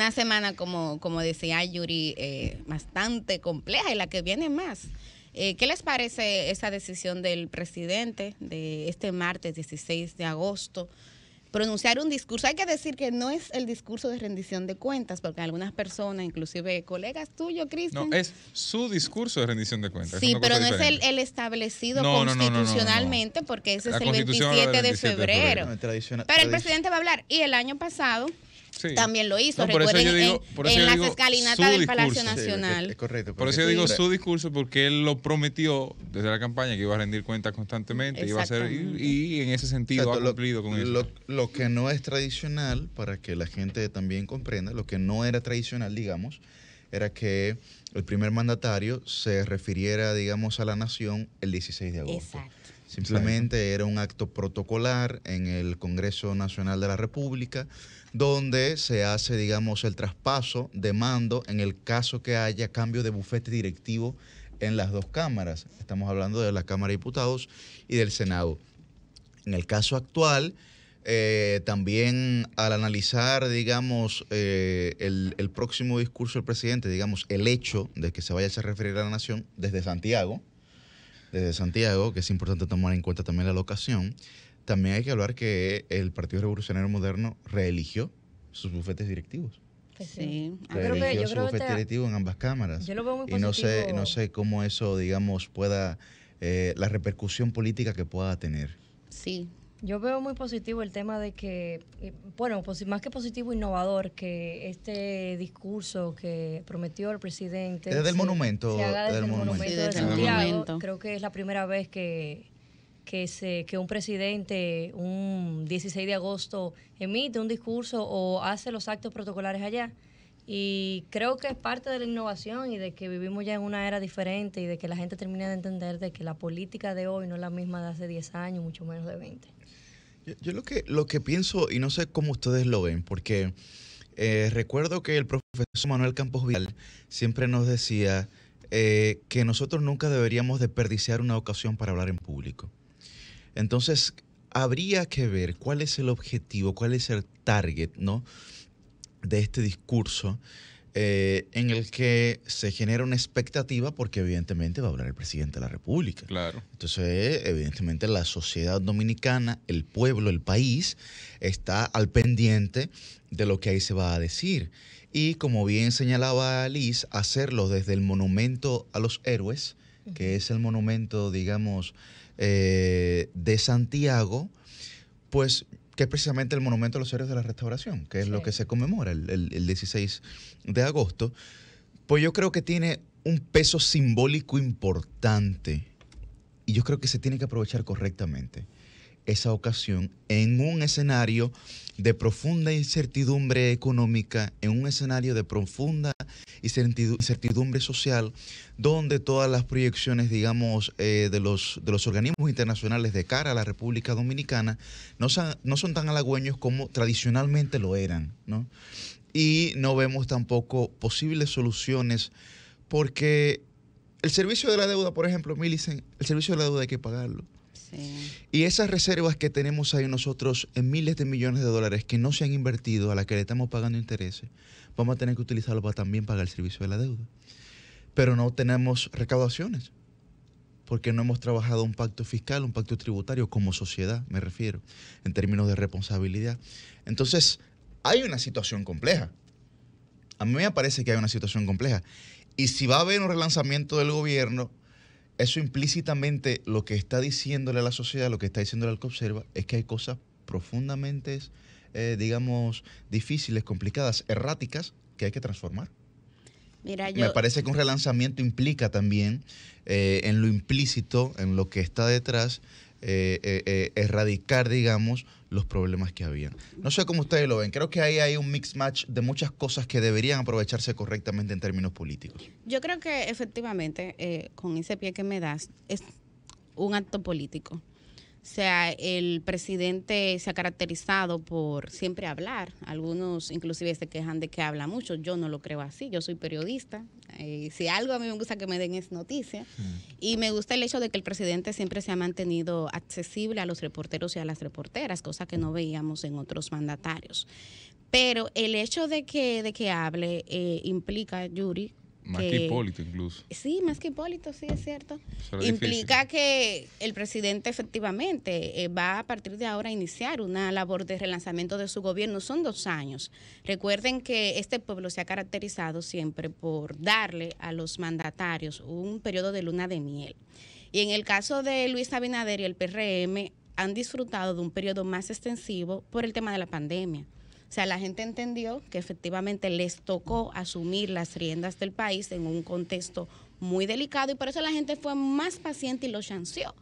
una semana, como decía Yuri, bastante compleja y la que viene más. ¿Qué les parece esa decisión del presidente de este martes 16 de agosto? Pronunciar un discurso. Hay que decir que no es el discurso de rendición de cuentas, porque algunas personas, inclusive colegas tuyos, Cristian. No, es su discurso de rendición de cuentas. Sí, es una pero cosa no diferente. es el establecido No, constitucionalmente, porque ese La es el Constitución 27 de 27 de febrero. febrero. Pero el presidente va a hablar. Y el año pasado Sí. también lo hizo. No, por eso Recuerden, yo digo- por eso en yo las digo escalinatas su del Palacio discurso. Nacional. Sí, es correcto. Por eso yo digo su discurso, porque él lo prometió desde la campaña que iba a rendir cuentas constantemente, iba a hacer, y en ese sentido Exacto, ha cumplido con eso. Lo que no es tradicional, para que la gente también comprenda, lo que no era tradicional, digamos, era que el primer mandatario se refiriera, digamos, a la nación el 16 de agosto. Exacto. Simplemente era un acto protocolar en el Congreso Nacional de la República, donde se hace, digamos, el traspaso de mando en el caso que haya cambio de bufete directivo en las dos cámaras. Estamos hablando de la Cámara de Diputados y del Senado. En el caso actual, también al analizar, digamos, el próximo discurso del presidente, digamos, el hecho de que se vaya a referir a la nación desde Santiago, que es importante tomar en cuenta también la locación, también hay que hablar que el Partido Revolucionario Moderno reeligió sus bufetes directivos. Sí. Reeligió su bufete directivo en ambas cámaras. Yo lo veo muy y positivo. no sé cómo eso, digamos, pueda, la repercusión política que pueda tener. Sí. Yo veo muy positivo el tema de que, bueno, más que positivo, innovador, que este discurso que prometió el presidente Desde el monumento. se haga desde el monumento Sí, de desde el Santiago. monumento. Creo que es la primera vez que un presidente un 16 de agosto emite un discurso o hace los actos protocolares allá. Y creo que es parte de la innovación y de que vivimos ya en una era diferente y de que la gente termina de entender de que la política de hoy no es la misma de hace 10 años, mucho menos de 20. Yo lo que pienso, y no sé cómo ustedes lo ven, porque recuerdo que el profesor Manuel Campos Vidal siempre nos decía que nosotros nunca deberíamos desperdiciar una ocasión para hablar en público. Entonces, habría que ver cuál es el objetivo, cuál es el target, ¿no?, de este discurso en el que se genera una expectativa porque evidentemente va a hablar el presidente de la República. Claro. Entonces, evidentemente la sociedad dominicana, el pueblo, el país, está al pendiente de lo que ahí se va a decir. Y como bien señalaba Liz, hacerlo desde el monumento a los héroes, que es el monumento, digamos, de Santiago, pues que es precisamente el monumento a los héroes de la Restauración, que es lo que se conmemora el 16 de agosto, pues yo creo que tiene un peso simbólico importante y yo creo que se tiene que aprovechar correctamente esa ocasión en un escenario de profunda incertidumbre económica, en un escenario de profunda incertidumbre social, donde todas las proyecciones, digamos, de los organismos internacionales de cara a la República Dominicana no son tan halagüeños como tradicionalmente lo eran, ¿no? Y no vemos tampoco posibles soluciones porque el servicio de la deuda, por ejemplo, Millicent, el servicio de la deuda hay que pagarlo. Sí. Y esas reservas que tenemos ahí nosotros en miles de millones de dólares que no se han invertido, a las que le estamos pagando intereses, vamos a tener que utilizarlo para también pagar el servicio de la deuda. Pero no tenemos recaudaciones, porque no hemos trabajado un pacto fiscal, un pacto tributario como sociedad, me refiero, en términos de responsabilidad. Entonces, hay una situación compleja. A mí me parece que hay una situación compleja. Y si va a haber un relanzamiento del gobierno, eso implícitamente lo que está diciéndole a la sociedad, lo que está diciéndole al que observa, es que hay cosas profundamente, digamos, difíciles, complicadas, erráticas, que hay que transformar. Mira, Me parece que un relanzamiento implica también, en lo implícito, en lo que está detrás, erradicar, digamos, los problemas que habían. No sé cómo ustedes lo ven. Creo que ahí hay un mix match de muchas cosas que deberían aprovecharse correctamente en términos políticos. Yo creo que efectivamente, con ese pie que me das, es un acto político. O sea, el presidente se ha caracterizado por siempre hablar. Algunos inclusive se quejan de que habla mucho. Yo no lo creo así. Yo soy periodista. Si algo a mí me gusta que me den es noticia. Y me gusta el hecho de que el presidente siempre se ha mantenido accesible a los reporteros y a las reporteras, cosa que no veíamos en otros mandatarios. Pero el hecho de que hable implica, Yuri, más que Hipólito incluso. Sí, más que Hipólito, sí, es cierto. difícil. Implica que el presidente efectivamente va a partir de ahora a iniciar una labor de relanzamiento de su gobierno. Son 2 años. Recuerden que este pueblo se ha caracterizado siempre por darle a los mandatarios un periodo de luna de miel. Y en el caso de Luis Abinader y el PRM han disfrutado de un periodo más extensivo por el tema de la pandemia. O sea, la gente entendió que efectivamente les tocó asumir las riendas del país en un contexto muy delicado y por eso la gente fue más paciente y lo chanceó.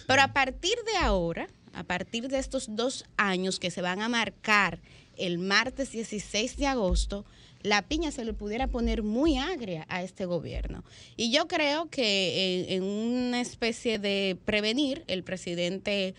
Pero a partir de ahora, a partir de estos 2 años que se van a marcar el martes 16 de agosto, la piña se le pudiera poner muy agria a este gobierno. Y yo creo que en una especie de prevenir, el presidente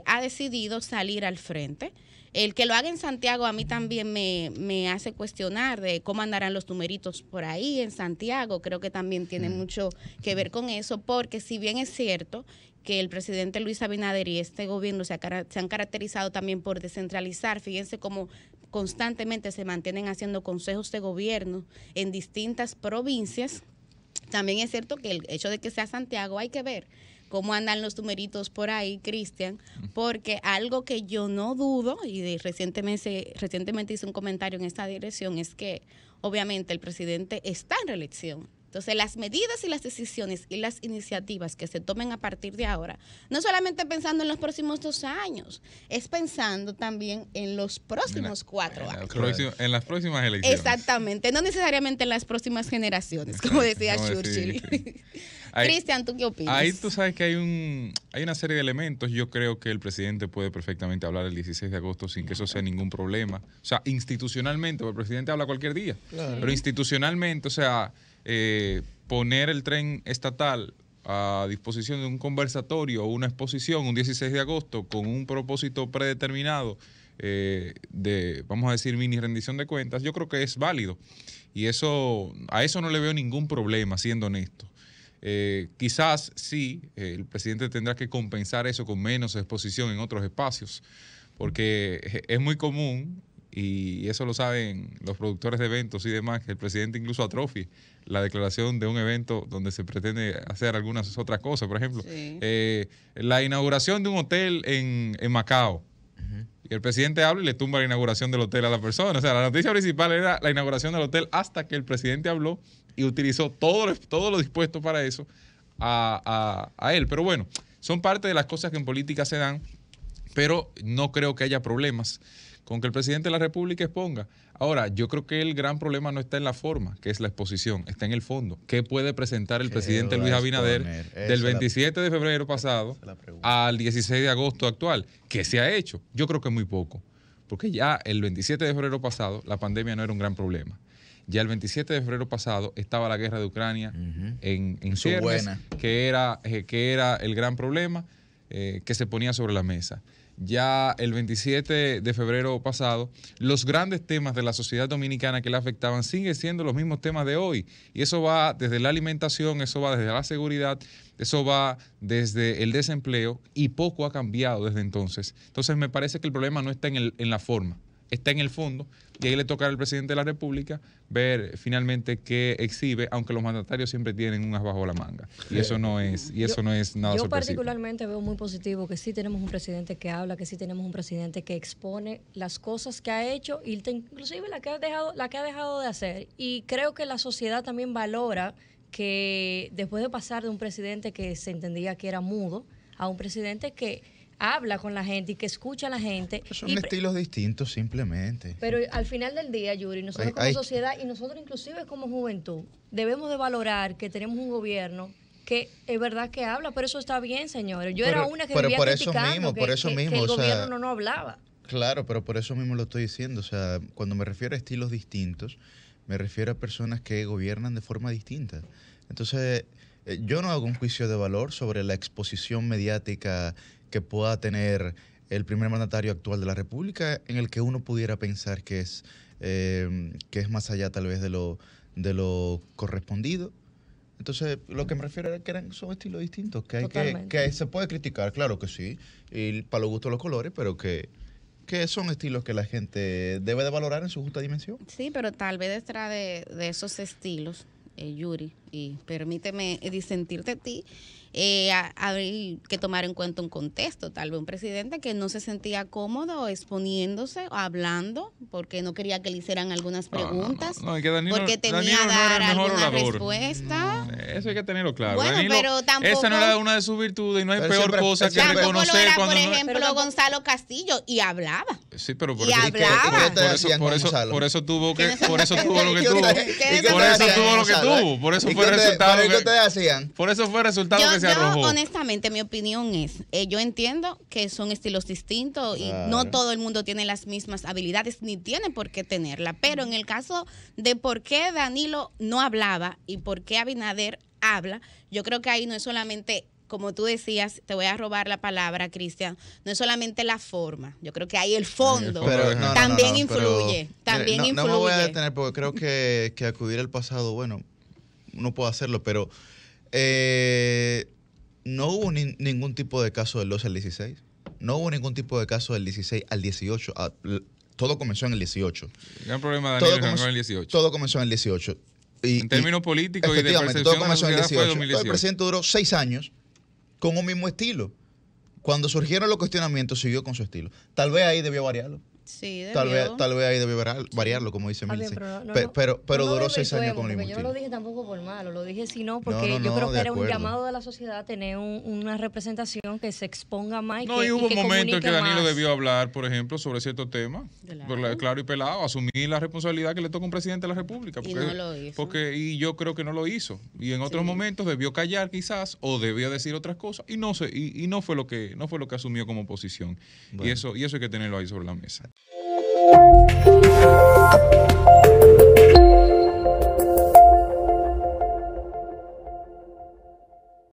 ha decidido salir al frente. El que lo haga en Santiago a mí también me hace cuestionar de cómo andarán los numeritos por ahí en Santiago. Creo que también tiene mucho que ver con eso, porque si bien es cierto que el presidente Luis Abinader y este gobierno se han caracterizado también por descentralizar, fíjense cómo constantemente se mantienen haciendo consejos de gobierno en distintas provincias, también es cierto que el hecho de que sea Santiago hay que ver cómo andan los numeritos por ahí, Cristian, porque algo que yo no dudo, y recientemente hice un comentario en esta dirección, es que obviamente el presidente está en reelección. Entonces, las medidas y las decisiones y las iniciativas que se tomen a partir de ahora, no solamente pensando en los próximos 2 años, es pensando también en los próximos 4 años. En las próximas elecciones. Exactamente, no necesariamente en las próximas generaciones, como decía Churchill. Cristian, ¿tú qué opinas? Ahí tú sabes que hay una serie de elementos. Yo creo que el presidente puede perfectamente hablar el 16 de agosto sin que eso sea ningún problema. O sea, institucionalmente, porque el presidente habla cualquier día, pero institucionalmente, o sea, poner el tren estatal a disposición de un conversatorio o una exposición un 16 de agosto con un propósito predeterminado de, vamos a decir, mini rendición de cuentas, yo creo que es válido. Y a eso no le veo ningún problema, siendo honesto. Quizás sí, el presidente tendrá que compensar eso con menos exposición en otros espacios, porque es muy común, y eso lo saben los productores de eventos y demás, que el presidente incluso atrofie la declaración de un evento donde se pretende hacer algunas otras cosas. Por ejemplo, la inauguración de un hotel en Macao. Y el presidente habla y le tumba la inauguración del hotel a la persona. O sea, la noticia principal era la inauguración del hotel hasta que el presidente habló y utilizó todo lo dispuesto para eso a él. Pero bueno, son parte de las cosas que en política se dan, pero no creo que haya problemas con que el presidente de la República exponga. Ahora, yo creo que el gran problema no está en la forma, que es la exposición, está en el fondo. ¿Qué puede presentar el presidente Luis Abinader del 27 de febrero pasado al 16 de agosto actual? ¿Qué se ha hecho? Yo creo que muy poco, porque ya el 27 de febrero pasado la pandemia no era un gran problema. Ya el 27 de febrero pasado estaba la guerra de Ucrania en ciernes, que era el gran problema que se ponía sobre la mesa. Ya el 27 de febrero pasado, los grandes temas de la sociedad dominicana que le afectaban siguen siendo los mismos temas de hoy. Y eso va desde la alimentación, eso va desde la seguridad, eso va desde el desempleo, y poco ha cambiado desde entonces. Entonces me parece que el problema no está en la forma, está en el fondo, y ahí le tocará al presidente de la República ver finalmente qué exhibe, aunque los mandatarios siempre tienen un as bajo la manga. Y eso no es nada sorpresivo. Yo particularmente veo muy positivo que sí tenemos un presidente que habla, que sí tenemos un presidente que expone las cosas que ha hecho, y inclusive la que ha dejado de hacer. Y creo que la sociedad también valora que después de pasar de un presidente que se entendía que era mudo a un presidente que habla con la gente y que escucha a la gente. Son estilos distintos simplemente. Pero al final del día, Yuri, nosotros como sociedad y nosotros inclusive como juventud, debemos de valorar que tenemos un gobierno que es verdad que habla, pero eso está bien, señores. Yo era una que vivía criticando que el gobierno no hablaba. Claro, pero por eso mismo lo estoy diciendo. O sea, cuando me refiero a estilos distintos, me refiero a personas que gobiernan de forma distinta. Entonces, yo no hago un juicio de valor sobre la exposición mediática que pueda tener el primer mandatario actual de la República, en el que uno pudiera pensar que es más allá tal vez de lo correspondido. Entonces, lo que me refiero es que son estilos distintos, que se puede criticar, claro que sí, y para los gustos los colores, pero que que son estilos que la gente debe de valorar en su justa dimensión. Sí, pero tal vez detrás de esos estilos, Yuri, y permíteme disentirte a ti, hay que tomar en cuenta un contexto. Tal vez un presidente que no se sentía cómodo exponiéndose, hablando, porque no quería que le hicieran algunas preguntas, No, que Danilo, porque temía Danilo no era dar el mejor alguna orador. respuesta. Eso hay que tenerlo claro. Bueno, Danilo, pero tampoco... esa no era una de sus virtudes y no hay Pero peor siempre- cosa que tampoco Tampoco lo reconocer era, cuando por no... ejemplo, Gonzalo Castillo, y hablaba. Sí, pero por Y eso, hablaba. por eso tuvo que, por eso tuvo lo que ¿Y qué tuvo. ustedes- y qué Por ustedes eso hacían, tuvo lo que Gonzalo, tuvo. Por eso ¿Y fue qué el ustedes- resultado. pero ¿y qué ustedes hacían? Por eso fue el resultado que se Yo, arrojó. honestamente, mi opinión es, yo entiendo que son estilos distintos y Claro. no todo el mundo tiene las mismas habilidades ni tiene por qué tenerla, pero en el caso de por qué Danilo no hablaba y por qué Abinader habla, yo creo que ahí no es solamente, como tú decías, te voy a robar la palabra, Cristian, no es solamente la forma, yo creo que ahí el fondo Pero, también pero, influye, también no, influye. No me voy a detener porque creo que acudir al pasado, bueno, uno puede hacerlo, pero no hubo ningún tipo de caso del 12 al 16. No hubo ningún tipo de caso del 16 al 18. Todo comenzó en el 18. El gran problema de Danilo arrancó en el 18. Todo comenzó en el 18. En términos políticos y de efectivamente, percepción todo comenzó de en la el sociedad 18. fue Entonces, 2018. el presidente duró 6 años con un mismo estilo. Cuando surgieron los cuestionamientos, siguió con su estilo. Tal vez ahí debió variarlo. Sí, Tal vez debió. ahí debió variarlo, como dice Está Milce. bien, pero Pero no duró lo 6 años desvirtuemos, con el mismo porque yo no lo estilo. dije tampoco por malo, lo dije sino porque No, yo creo que de era un acuerdo. llamado de la sociedad a tener una representación que se exponga más No, y hubo que momentos en que comunique Danilo más. debió hablar, por ejemplo, sobre ciertos temas, claro y pelado, asumir la responsabilidad que le toca a un presidente de la República. Y no lo hizo. Y yo creo que no lo hizo. Y en otros momentos debió callar quizás, o debió decir otras cosas, y no fue lo que asumió como posición. Bueno. Y eso hay que tenerlo ahí sobre la mesa.